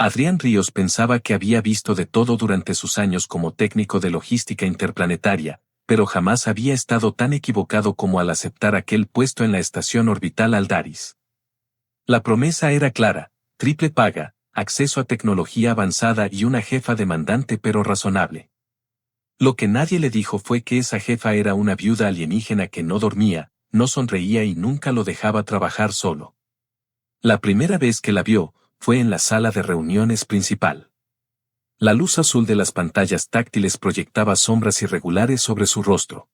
Adrián Ríos pensaba que había visto de todo durante sus años como técnico de logística interplanetaria, pero jamás había estado tan equivocado como al aceptar aquel puesto en la estación orbital Aldaris. La promesa era clara: triple paga, acceso a tecnología avanzada y una jefa demandante pero razonable. Lo que nadie le dijo fue que esa jefa era una viuda alienígena que no dormía, no sonreía y nunca lo dejaba trabajar solo. La primera vez que la vio, fue en la sala de reuniones principal. La luz azul de las pantallas táctiles proyectaba sombras irregulares sobre su rostro.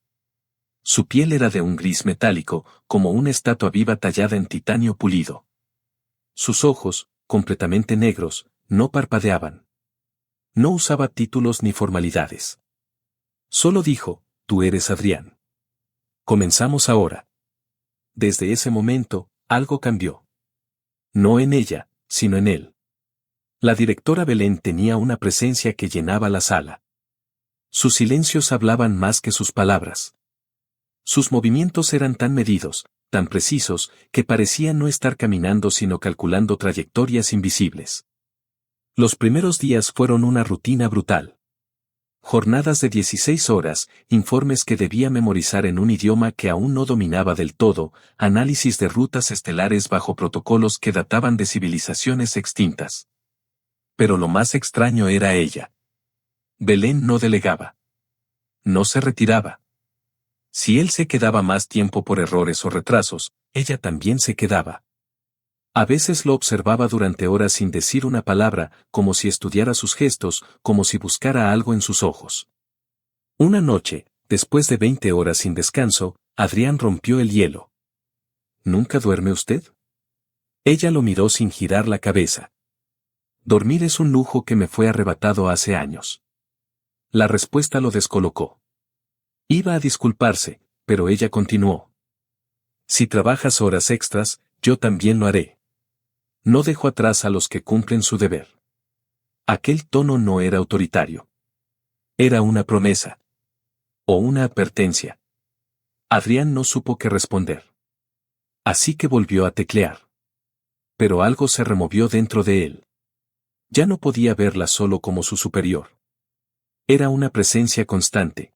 Su piel era de un gris metálico, como una estatua viva tallada en titanio pulido. Sus ojos, completamente negros, no parpadeaban. No usaba títulos ni formalidades. Solo dijo: «Tú eres Adrián. Comenzamos ahora». Desde ese momento, algo cambió. No en ella, sino en él. La directora Belén tenía una presencia que llenaba la sala. Sus silencios hablaban más que sus palabras. Sus movimientos eran tan medidos, tan precisos, que parecían no estar caminando sino calculando trayectorias invisibles. Los primeros días fueron una rutina brutal. Jornadas de 16 horas, informes que debía memorizar en un idioma que aún no dominaba del todo, análisis de rutas estelares bajo protocolos que databan de civilizaciones extintas. Pero lo más extraño era ella. Belén no delegaba. No se retiraba. Si él se quedaba más tiempo por errores o retrasos, ella también se quedaba. A veces lo observaba durante horas sin decir una palabra, como si estudiara sus gestos, como si buscara algo en sus ojos. Una noche, después de 20 horas sin descanso, Adrián rompió el hielo. ¿Nunca duerme usted? Ella lo miró sin girar la cabeza. Dormir es un lujo que me fue arrebatado hace años. La respuesta lo descolocó. Iba a disculparse, pero ella continuó. Si trabajas horas extras, yo también lo haré. No dejo atrás a los que cumplen su deber. Aquel tono no era autoritario. Era una promesa. O una advertencia. Adrián no supo qué responder. Así que volvió a teclear. Pero algo se removió dentro de él. Ya no podía verla solo como su superior. Era una presencia constante.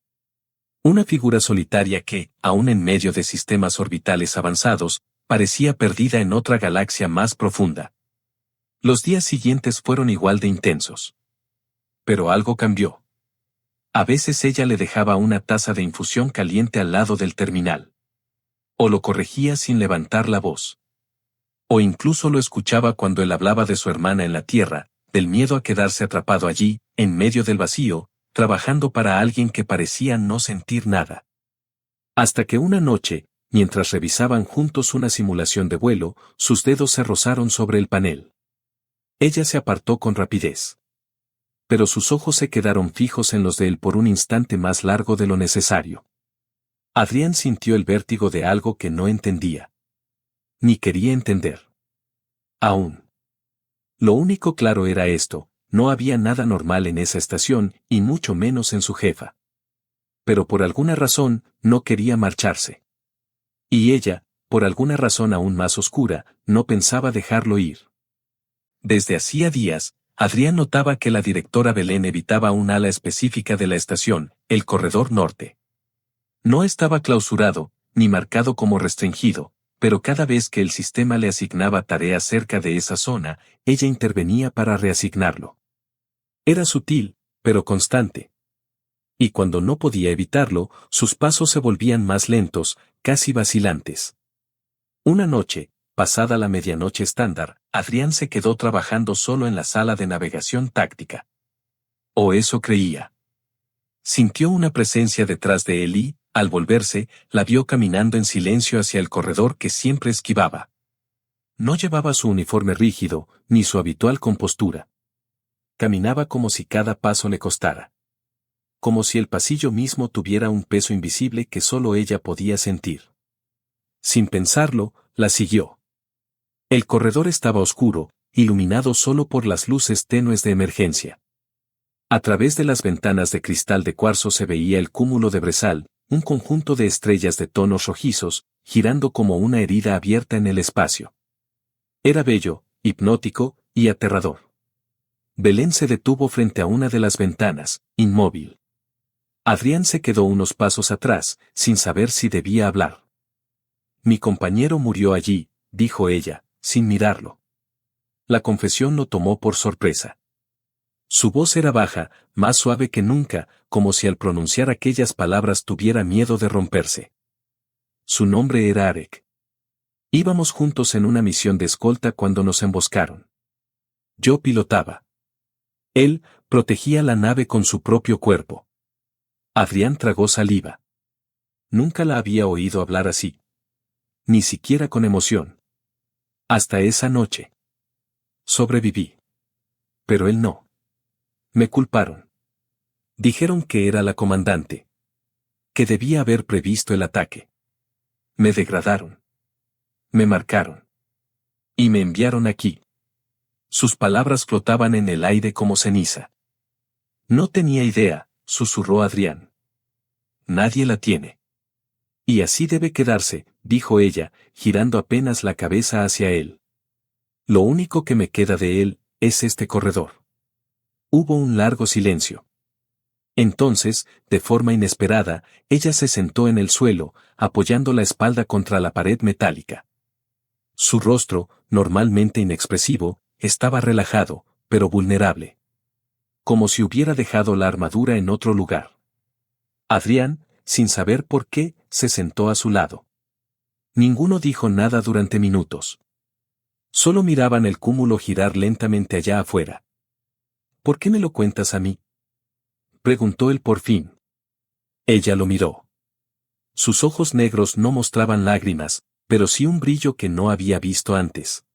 Una figura solitaria que, aun en medio de sistemas orbitales avanzados, parecía perdida en otra galaxia más profunda. Los días siguientes fueron igual de intensos. Pero algo cambió. A veces ella le dejaba una taza de infusión caliente al lado del terminal. O lo corregía sin levantar la voz. O incluso lo escuchaba cuando él hablaba de su hermana en la Tierra, del miedo a quedarse atrapado allí, en medio del vacío, trabajando para alguien que parecía no sentir nada. Hasta que una noche, mientras revisaban juntos una simulación de vuelo, sus dedos se rozaron sobre el panel. Ella se apartó con rapidez. Pero sus ojos se quedaron fijos en los de él por un instante más largo de lo necesario. Adrián sintió el vértigo de algo que no entendía. Ni quería entender. Aún. Lo único claro era esto: no había nada normal en esa estación, y mucho menos en su jefa. Pero por alguna razón, no quería marcharse. Y ella, por alguna razón aún más oscura, no pensaba dejarlo ir. Desde hacía días, Adrián notaba que la directora Belén evitaba un ala específica de la estación, el corredor norte. No estaba clausurado, ni marcado como restringido, pero cada vez que el sistema le asignaba tareas cerca de esa zona, ella intervenía para reasignarlo. Era sutil, pero constante. Y cuando no podía evitarlo, sus pasos se volvían más lentos, casi vacilantes. Una noche, pasada la medianoche estándar, Adrián se quedó trabajando solo en la sala de navegación táctica. O eso creía. Sintió una presencia detrás de él y, al volverse, la vio caminando en silencio hacia el corredor que siempre esquivaba. No llevaba su uniforme rígido, ni su habitual compostura. Caminaba como si cada paso le costara. Como si el pasillo mismo tuviera un peso invisible que solo ella podía sentir. Sin pensarlo, la siguió. El corredor estaba oscuro, iluminado solo por las luces tenues de emergencia. A través de las ventanas de cristal de cuarzo se veía el cúmulo de brezal, un conjunto de estrellas de tonos rojizos, girando como una herida abierta en el espacio. Era bello, hipnótico y aterrador. Belén se detuvo frente a una de las ventanas, inmóvil. Adrián se quedó unos pasos atrás, sin saber si debía hablar. Mi compañero murió allí, dijo ella, sin mirarlo. La confesión lo tomó por sorpresa. Su voz era baja, más suave que nunca, como si al pronunciar aquellas palabras tuviera miedo de romperse. Su nombre era Arek. Íbamos juntos en una misión de escolta cuando nos emboscaron. Yo pilotaba. Él protegía la nave con su propio cuerpo. Adrián tragó saliva. Nunca la había oído hablar así. Ni siquiera con emoción. Hasta esa noche. Sobreviví. Pero él no. Me culparon. Dijeron que era la comandante. Que debía haber previsto el ataque. Me degradaron. Me marcaron. Y me enviaron aquí. Sus palabras flotaban en el aire como ceniza. No tenía idea, susurró Adrián. Nadie la tiene. Y así debe quedarse, dijo ella, girando apenas la cabeza hacia él. Lo único que me queda de él es este corredor. Hubo un largo silencio. Entonces, de forma inesperada, ella se sentó en el suelo, apoyando la espalda contra la pared metálica. Su rostro, normalmente inexpresivo, estaba relajado, pero vulnerable. Como si hubiera dejado la armadura en otro lugar. Adrián, sin saber por qué, se sentó a su lado. Ninguno dijo nada durante minutos. Solo miraban el cúmulo girar lentamente allá afuera. ¿Por qué me lo cuentas a mí?, preguntó él por fin. Ella lo miró. Sus ojos negros no mostraban lágrimas, pero sí un brillo que no había visto antes.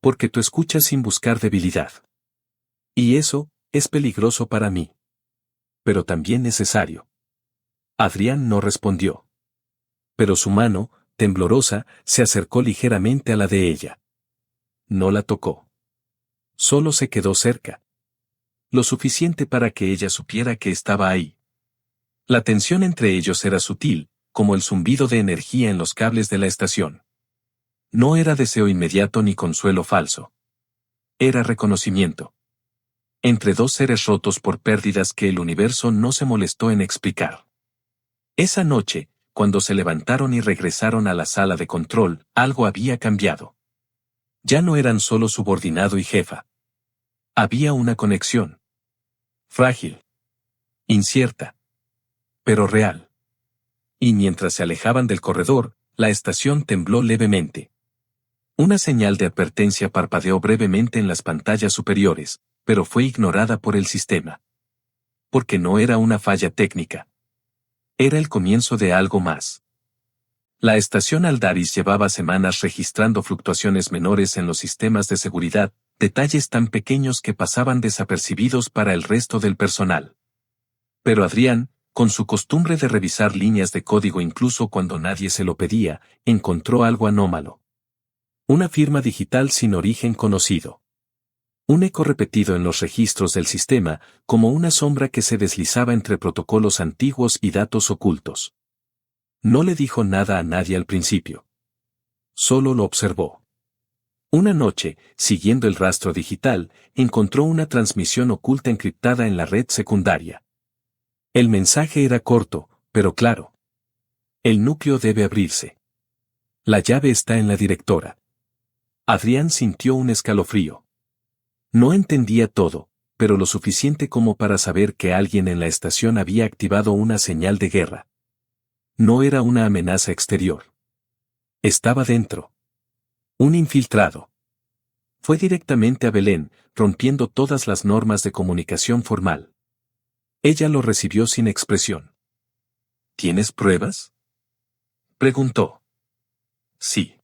Porque tú escuchas sin buscar debilidad. Y eso es peligroso para mí. Pero también necesario. Adrián no respondió. Pero su mano, temblorosa, se acercó ligeramente a la de ella. No la tocó. Solo se quedó cerca. Lo suficiente para que ella supiera que estaba ahí. La tensión entre ellos era sutil, como el zumbido de energía en los cables de la estación. No era deseo inmediato ni consuelo falso. Era reconocimiento. Entre dos seres rotos por pérdidas que el universo no se molestó en explicar. Esa noche, cuando se levantaron y regresaron a la sala de control, algo había cambiado. Ya no eran solo subordinado y jefa. Había una conexión. Frágil. Incierta. Pero real. Y mientras se alejaban del corredor, la estación tembló levemente. Una señal de advertencia parpadeó brevemente en las pantallas superiores, pero fue ignorada por el sistema. Porque no era una falla técnica. Era el comienzo de algo más. La estación Aldaris llevaba semanas registrando fluctuaciones menores en los sistemas de seguridad, detalles tan pequeños que pasaban desapercibidos para el resto del personal. Pero Adrián, con su costumbre de revisar líneas de código incluso cuando nadie se lo pedía, encontró algo anómalo. Una firma digital sin origen conocido. Un eco repetido en los registros del sistema, como una sombra que se deslizaba entre protocolos antiguos y datos ocultos. No le dijo nada a nadie al principio. Solo lo observó. Una noche, siguiendo el rastro digital, encontró una transmisión oculta encriptada en la red secundaria. El mensaje era corto, pero claro. El núcleo debe abrirse. La llave está en la directora. Adrián sintió un escalofrío. No entendía todo, pero lo suficiente como para saber que alguien en la estación había activado una señal de guerra. No era una amenaza exterior. Estaba dentro. Un infiltrado. Fue directamente a Belén, rompiendo todas las normas de comunicación formal. Ella lo recibió sin expresión. ¿Tienes pruebas?, preguntó. Sí.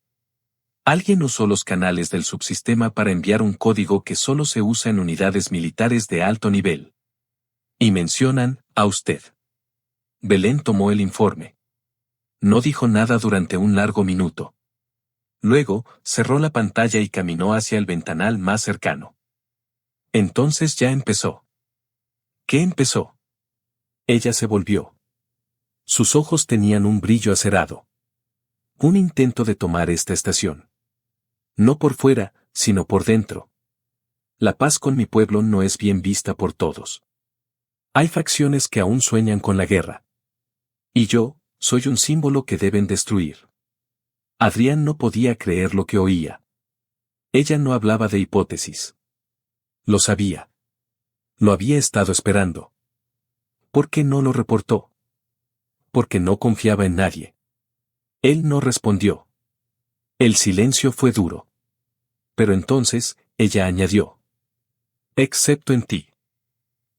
Alguien usó los canales del subsistema para enviar un código que solo se usa en unidades militares de alto nivel. Y mencionan a usted. Belén tomó el informe. No dijo nada durante un largo minuto. Luego, cerró la pantalla y caminó hacia el ventanal más cercano. Entonces ya empezó. ¿Qué empezó? Ella se volvió. Sus ojos tenían un brillo acerado. Un intento de tomar esta estación. No por fuera, sino por dentro. La paz con mi pueblo no es bien vista por todos. Hay facciones que aún sueñan con la guerra. Y yo, soy un símbolo que deben destruir. Adrián no podía creer lo que oía. Ella no hablaba de hipótesis. Lo sabía. Lo había estado esperando. ¿Por qué no lo reportó? Porque no confiaba en nadie. Él no respondió. El silencio fue duro. Pero entonces, ella añadió. Excepto en ti.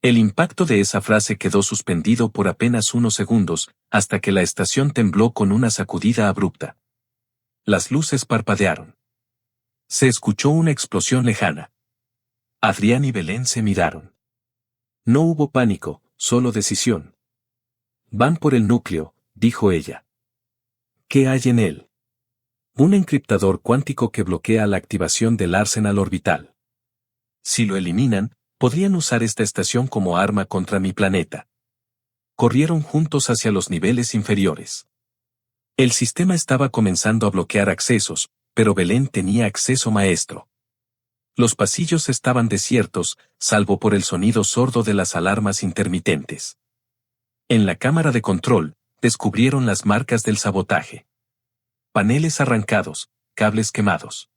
El impacto de esa frase quedó suspendido por apenas unos segundos, hasta que la estación tembló con una sacudida abrupta. Las luces parpadearon. Se escuchó una explosión lejana. Adrián y Belén se miraron. No hubo pánico, solo decisión. Van por el núcleo, dijo ella. ¿Qué hay en él? Un encriptador cuántico que bloquea la activación del arsenal orbital. Si lo eliminan, podrían usar esta estación como arma contra mi planeta. Corrieron juntos hacia los niveles inferiores. El sistema estaba comenzando a bloquear accesos, pero Belén tenía acceso maestro. Los pasillos estaban desiertos, salvo por el sonido sordo de las alarmas intermitentes. En la cámara de control, descubrieron las marcas del sabotaje. Paneles arrancados, cables quemados.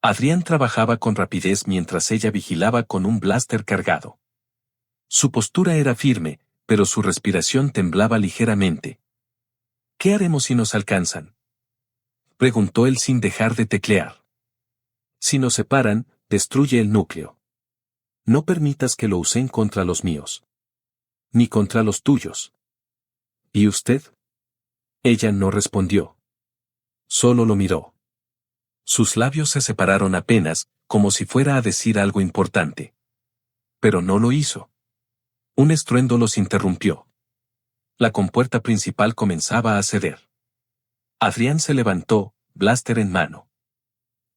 Adrián trabajaba con rapidez mientras ella vigilaba con un blaster cargado. Su postura era firme, pero su respiración temblaba ligeramente. ¿Qué haremos si nos alcanzan?, preguntó él sin dejar de teclear. Si nos separan, destruye el núcleo. No permitas que lo usen contra los míos. Ni contra los tuyos. ¿Y usted? Ella no respondió. Solo lo miró. Sus labios se separaron apenas, como si fuera a decir algo importante. Pero no lo hizo. Un estruendo los interrumpió. La compuerta principal comenzaba a ceder. Adrián se levantó, blaster en mano.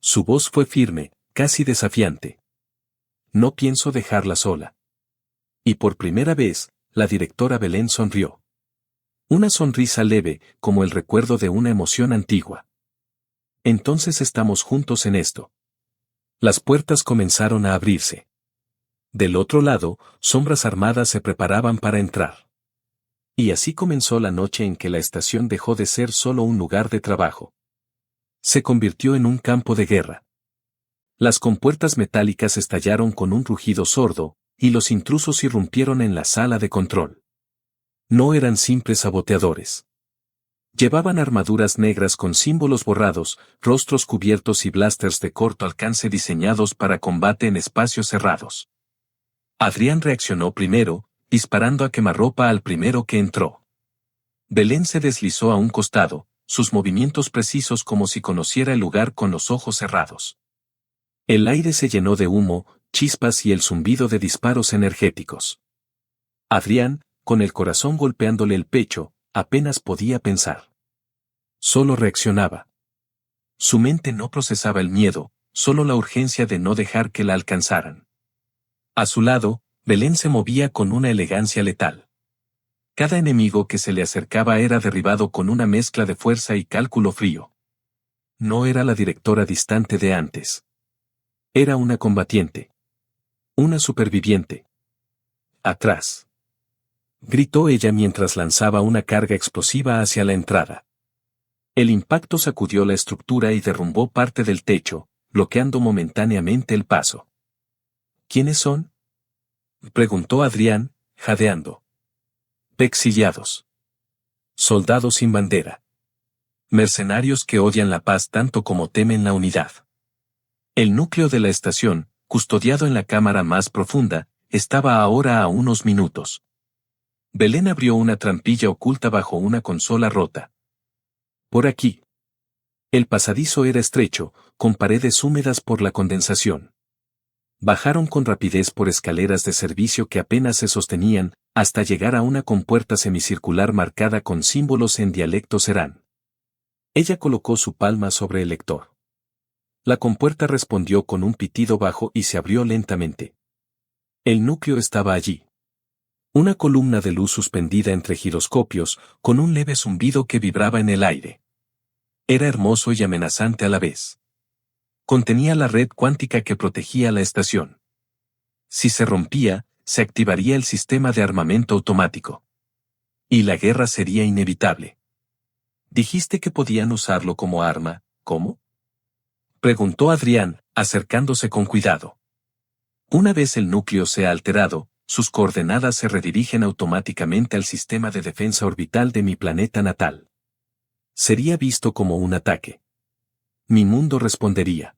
Su voz fue firme, casi desafiante. No pienso dejarla sola. Y por primera vez, la directora Belén sonrió. Una sonrisa leve, como el recuerdo de una emoción antigua. Entonces estamos juntos en esto. Las puertas comenzaron a abrirse. Del otro lado, sombras armadas se preparaban para entrar. Y así comenzó la noche en que la estación dejó de ser solo un lugar de trabajo. Se convirtió en un campo de guerra. Las compuertas metálicas estallaron con un rugido sordo, y los intrusos irrumpieron en la sala de control. No eran simples saboteadores. Llevaban armaduras negras con símbolos borrados, rostros cubiertos y blasters de corto alcance diseñados para combate en espacios cerrados. Adrián reaccionó primero, disparando a quemarropa al primero que entró. Belén se deslizó a un costado, sus movimientos precisos como si conociera el lugar con los ojos cerrados. El aire se llenó de humo, chispas y el zumbido de disparos energéticos. Adrián, con el corazón golpeándole el pecho, apenas podía pensar. Solo reaccionaba. Su mente no procesaba el miedo, solo la urgencia de no dejar que la alcanzaran. A su lado, Belén se movía con una elegancia letal. Cada enemigo que se le acercaba era derribado con una mezcla de fuerza y cálculo frío. No era la directora distante de antes. Era una combatiente. Una superviviente. Atrás. Gritó ella mientras lanzaba una carga explosiva hacia la entrada. El impacto sacudió la estructura y derrumbó parte del techo, bloqueando momentáneamente el paso. ¿Quiénes son?, preguntó Adrián, jadeando. Exiliados. Soldados sin bandera. Mercenarios que odian la paz tanto como temen la unidad. El núcleo de la estación, custodiado en la cámara más profunda, estaba ahora a unos minutos. Belén abrió una trampilla oculta bajo una consola rota. Por aquí. El pasadizo era estrecho, con paredes húmedas por la condensación. Bajaron con rapidez por escaleras de servicio que apenas se sostenían, hasta llegar a una compuerta semicircular marcada con símbolos en dialecto serán. Ella colocó su palma sobre el lector. La compuerta respondió con un pitido bajo y se abrió lentamente. El núcleo estaba allí. Una columna de luz suspendida entre giroscopios, con un leve zumbido que vibraba en el aire. Era hermoso y amenazante a la vez. Contenía la red cuántica que protegía la estación. Si se rompía, se activaría el sistema de armamento automático. Y la guerra sería inevitable. Dijiste que podían usarlo como arma, ¿cómo? Preguntó Adrián, acercándose con cuidado. Una vez el núcleo sea alterado, sus coordenadas se redirigen automáticamente al sistema de defensa orbital de mi planeta natal. Sería visto como un ataque. Mi mundo respondería.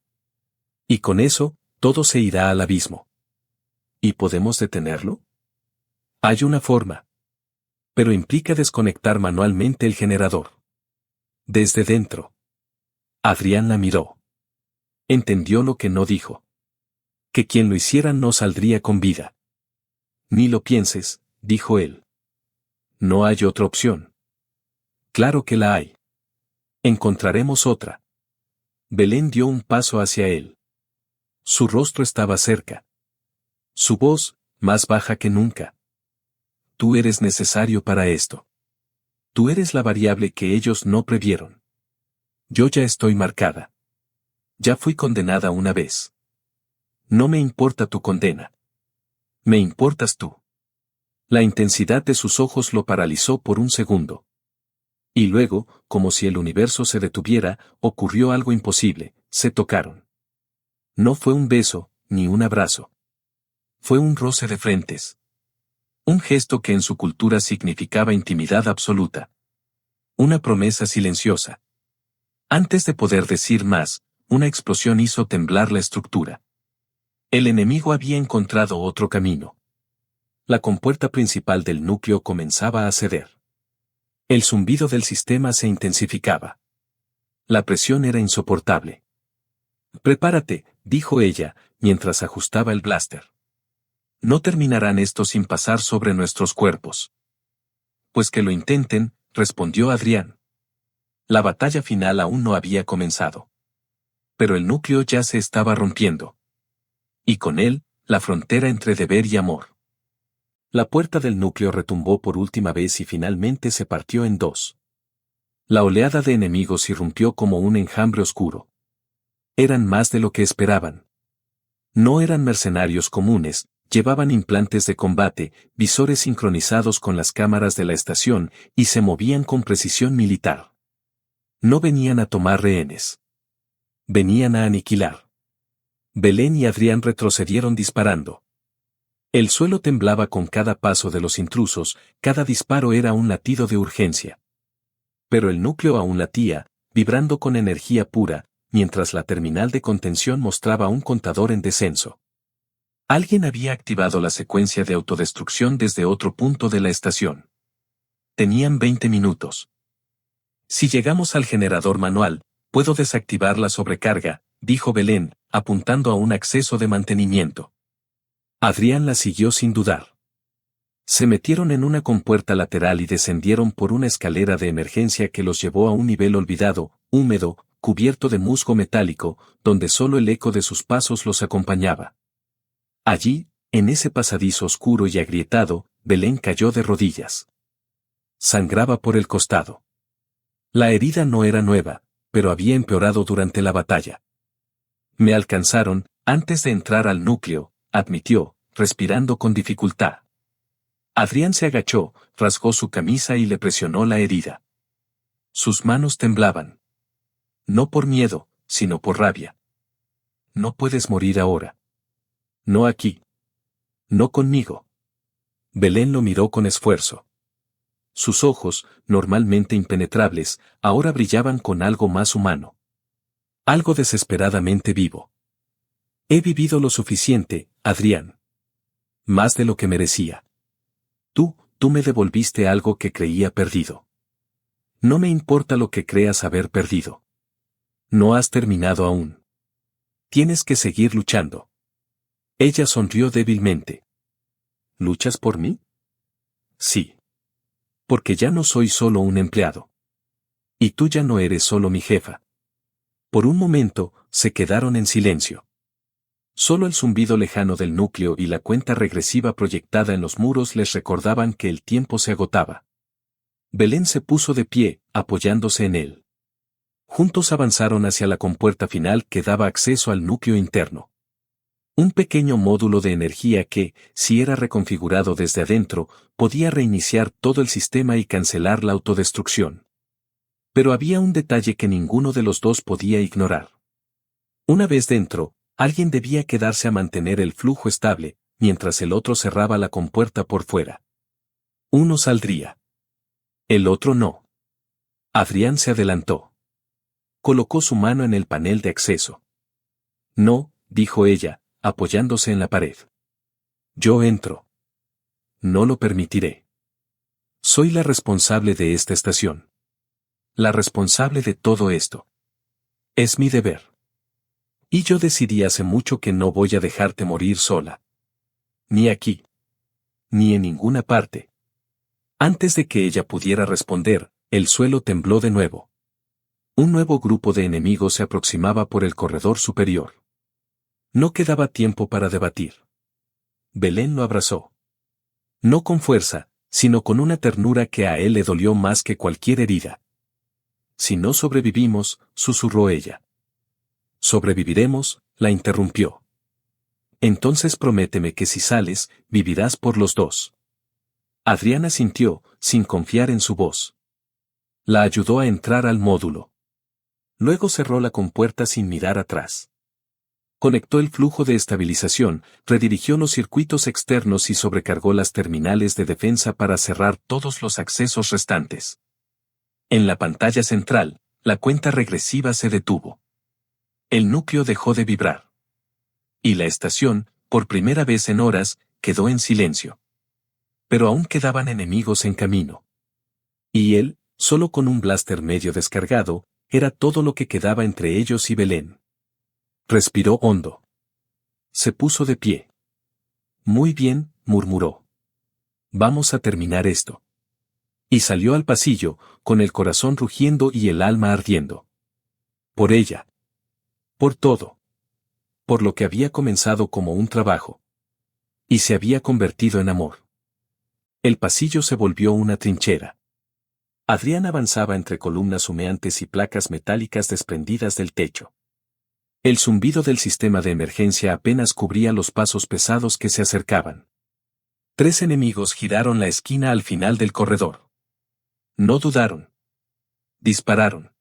Y con eso, todo se irá al abismo. ¿Y podemos detenerlo? Hay una forma. Pero implica desconectar manualmente el generador. Desde dentro. Adrián la miró. Entendió lo que no dijo. Que quien lo hiciera no saldría con vida. Ni lo pienses, dijo él. No hay otra opción. Claro que la hay. Encontraremos otra. Belén dio un paso hacia él. Su rostro estaba cerca. Su voz, más baja que nunca. Tú eres necesario para esto. Tú eres la variable que ellos no previeron. Yo ya estoy marcada. Ya fui condenada una vez. No me importa tu condena. Me importas tú. La intensidad de sus ojos lo paralizó por un segundo. Y luego, como si el universo se detuviera, ocurrió algo imposible, se tocaron. No fue un beso, ni un abrazo. Fue un roce de frentes. Un gesto que en su cultura significaba intimidad absoluta. Una promesa silenciosa. Antes de poder decir más, una explosión hizo temblar la estructura. El enemigo había encontrado otro camino. La compuerta principal del núcleo comenzaba a ceder. El zumbido del sistema se intensificaba. La presión era insoportable. Prepárate, dijo ella, mientras ajustaba el blaster. No terminarán esto sin pasar sobre nuestros cuerpos. Pues que lo intenten, respondió Adrián. La batalla final aún no había comenzado. Pero el núcleo ya se estaba rompiendo. Y con él, la frontera entre deber y amor. La puerta del núcleo retumbó por última vez y finalmente se partió en dos. La oleada de enemigos irrumpió como un enjambre oscuro. Eran más de lo que esperaban. No eran mercenarios comunes, llevaban implantes de combate, visores sincronizados con las cámaras de la estación, y se movían con precisión militar. No venían a tomar rehenes. Venían a aniquilar. Belén y Adrián retrocedieron disparando. El suelo temblaba con cada paso de los intrusos, cada disparo era un latido de urgencia. Pero el núcleo aún latía, vibrando con energía pura, mientras la terminal de contención mostraba un contador en descenso. Alguien había activado la secuencia de autodestrucción desde otro punto de la estación. Tenían 20 minutos. Si llegamos al generador manual, puedo desactivar la sobrecarga, dijo Belén, apuntando a un acceso de mantenimiento. Adrián la siguió sin dudar. Se metieron en una compuerta lateral y descendieron por una escalera de emergencia que los llevó a un nivel olvidado, húmedo, cubierto de musgo metálico, donde solo el eco de sus pasos los acompañaba. Allí, en ese pasadizo oscuro y agrietado, Belén cayó de rodillas. Sangraba por el costado. La herida no era nueva, pero había empeorado durante la batalla. Me alcanzaron, antes de entrar al núcleo, admitió, respirando con dificultad. Adrián se agachó, rasgó su camisa y le presionó la herida. Sus manos temblaban. No por miedo, sino por rabia. No puedes morir ahora. No aquí. No conmigo. Belén lo miró con esfuerzo. Sus ojos, normalmente impenetrables, ahora brillaban con algo más humano. Algo desesperadamente vivo. He vivido lo suficiente, Adrián. Más de lo que merecía. Tú me devolviste algo que creía perdido. No me importa lo que creas haber perdido. No has terminado aún. Tienes que seguir luchando. Ella sonrió débilmente. ¿Luchas por mí? Sí. Porque ya no soy solo un empleado. Y tú ya no eres solo mi jefa. Por un momento, se quedaron en silencio. Solo el zumbido lejano del núcleo y la cuenta regresiva proyectada en los muros les recordaban que el tiempo se agotaba. Belén se puso de pie, apoyándose en él. Juntos avanzaron hacia la compuerta final que daba acceso al núcleo interno. Un pequeño módulo de energía que, si era reconfigurado desde adentro, podía reiniciar todo el sistema y cancelar la autodestrucción. Pero había un detalle que ninguno de los dos podía ignorar. Una vez dentro, alguien debía quedarse a mantener el flujo estable, mientras el otro cerraba la compuerta por fuera. Uno saldría. El otro no. Adrián se adelantó. Colocó su mano en el panel de acceso. No, dijo ella, apoyándose en la pared. Yo entro. No lo permitiré. Soy la responsable de esta estación. La responsable de todo esto. Es mi deber. Y yo decidí hace mucho que no voy a dejarte morir sola. Ni aquí. Ni en ninguna parte. Antes de que ella pudiera responder, el suelo tembló de nuevo. Un nuevo grupo de enemigos se aproximaba por el corredor superior. No quedaba tiempo para debatir. Belén lo abrazó. No con fuerza, sino con una ternura que a él le dolió más que cualquier herida. Si no sobrevivimos, susurró ella. Sobreviviremos, la interrumpió. Entonces prométeme que si sales, vivirás por los dos. Adriana sintió, sin confiar en su voz. La ayudó a entrar al módulo. Luego cerró la compuerta sin mirar atrás. Conectó el flujo de estabilización, redirigió los circuitos externos y sobrecargó las terminales de defensa para cerrar todos los accesos restantes. En la pantalla central, la cuenta regresiva se detuvo. El núcleo dejó de vibrar. Y la estación, por primera vez en horas, quedó en silencio. Pero aún quedaban enemigos en camino. Y él, solo con un blaster medio descargado, era todo lo que quedaba entre ellos y Belén. Respiró hondo. Se puso de pie. Muy bien, murmuró. Vamos a terminar esto. Y salió al pasillo, con el corazón rugiendo y el alma ardiendo. Por ella. Por todo. Por lo que había comenzado como un trabajo. Y se había convertido en amor. El pasillo se volvió una trinchera. Adrián avanzaba entre columnas humeantes y placas metálicas desprendidas del techo. El zumbido del sistema de emergencia apenas cubría los pasos pesados que se acercaban. 3 enemigos giraron la esquina al final del corredor. No dudaron. Dispararon.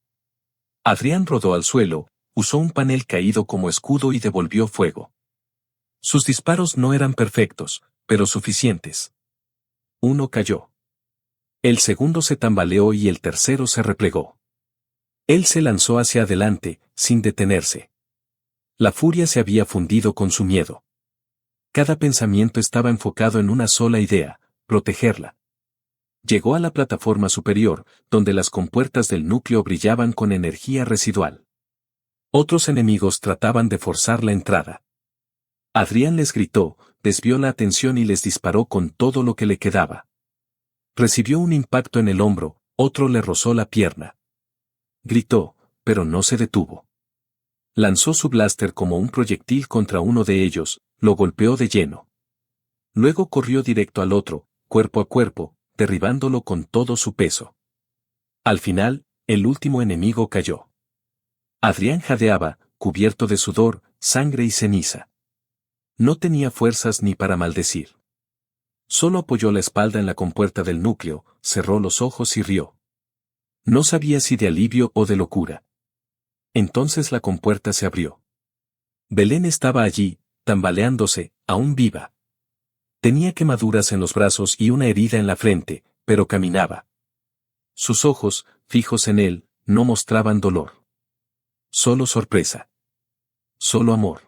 Adrián rodó al suelo, usó un panel caído como escudo y devolvió fuego. Sus disparos no eran perfectos, pero suficientes. Uno cayó. El segundo se tambaleó y el tercero se replegó. Él se lanzó hacia adelante, sin detenerse. La furia se había fundido con su miedo. Cada pensamiento estaba enfocado en una sola idea, protegerla. Llegó a la plataforma superior, donde las compuertas del núcleo brillaban con energía residual. Otros enemigos trataban de forzar la entrada. Adrián les gritó, desvió la atención y les disparó con todo lo que le quedaba. Recibió un impacto en el hombro, otro le rozó la pierna. Gritó, pero no se detuvo. Lanzó su blaster como un proyectil contra uno de ellos, lo golpeó de lleno. Luego corrió directo al otro, cuerpo a cuerpo, derribándolo con todo su peso. Al final, el último enemigo cayó. Adrián jadeaba, cubierto de sudor, sangre y ceniza. No tenía fuerzas ni para maldecir. Solo apoyó la espalda en la compuerta del núcleo, cerró los ojos y rió. No sabía si de alivio o de locura. Entonces la compuerta se abrió. Belén estaba allí, tambaleándose, aún viva. Tenía quemaduras en los brazos y una herida en la frente, pero caminaba. Sus ojos, fijos en él, no mostraban dolor. Solo sorpresa. Solo amor.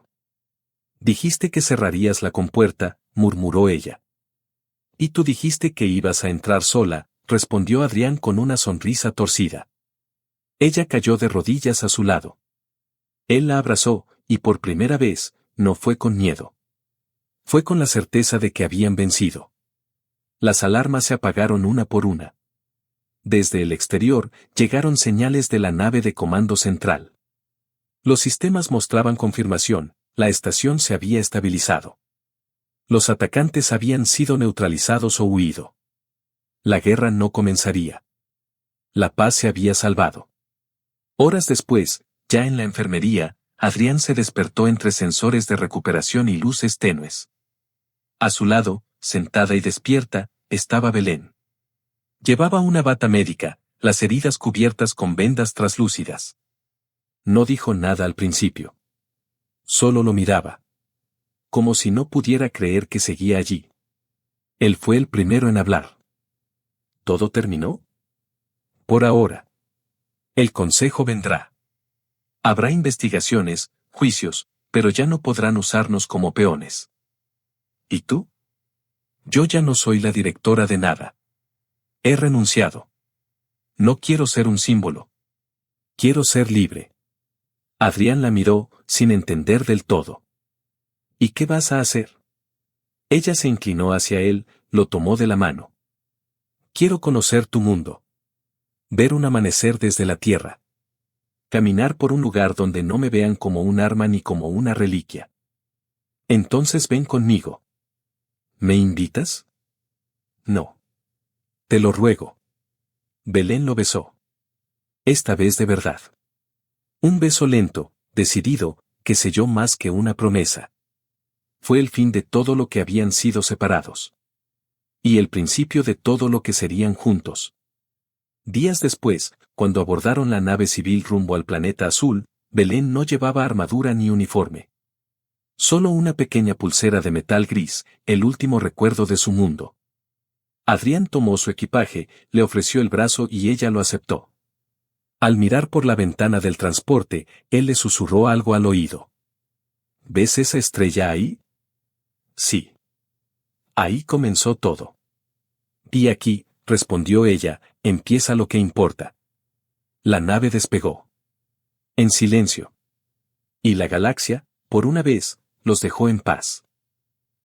Dijiste que cerrarías la compuerta, murmuró ella. Y tú dijiste que ibas a entrar sola, respondió Adrián con una sonrisa torcida. Ella cayó de rodillas a su lado. Él la abrazó, y por primera vez, no fue con miedo. Fue con la certeza de que habían vencido. Las alarmas se apagaron una por una. Desde el exterior, llegaron señales de la nave de comando central. Los sistemas mostraban confirmación, la estación se había estabilizado. Los atacantes habían sido neutralizados o huido. La guerra no comenzaría. La paz se había salvado. Horas después, ya en la enfermería, Adrián se despertó entre sensores de recuperación y luces tenues. A su lado, sentada y despierta, estaba Belén. Llevaba una bata médica, las heridas cubiertas con vendas traslúcidas. No dijo nada al principio. Solo lo miraba. Como si no pudiera creer que seguía allí. Él fue el primero en hablar. ¿Todo terminó? Por ahora. El consejo vendrá. Habrá investigaciones, juicios, pero ya no podrán usarnos como peones. ¿Y tú? Yo ya no soy la directora de nada. He renunciado. No quiero ser un símbolo. Quiero ser libre. Adrián la miró, sin entender del todo. ¿Y qué vas a hacer? Ella se inclinó hacia él, lo tomó de la mano. Quiero conocer tu mundo. Ver un amanecer desde la tierra. Caminar por un lugar donde no me vean como un arma ni como una reliquia. Entonces ven conmigo. ¿Me invitas? No. Te lo ruego. Belén lo besó. Esta vez de verdad. Un beso lento, decidido, que selló más que una promesa. Fue el fin de todo lo que habían sido separados. Y el principio de todo lo que serían juntos. Días después, cuando abordaron la nave civil rumbo al planeta azul, Belén no llevaba armadura ni uniforme. Solo una pequeña pulsera de metal gris, el último recuerdo de su mundo. Adrián tomó su equipaje, le ofreció el brazo y ella lo aceptó. Al mirar por la ventana del transporte, él le susurró algo al oído. ¿Ves esa estrella ahí? Sí. Ahí comenzó todo. Y aquí, respondió ella, empieza lo que importa. La nave despegó. En silencio. Y la galaxia, por una vez, los dejó en paz.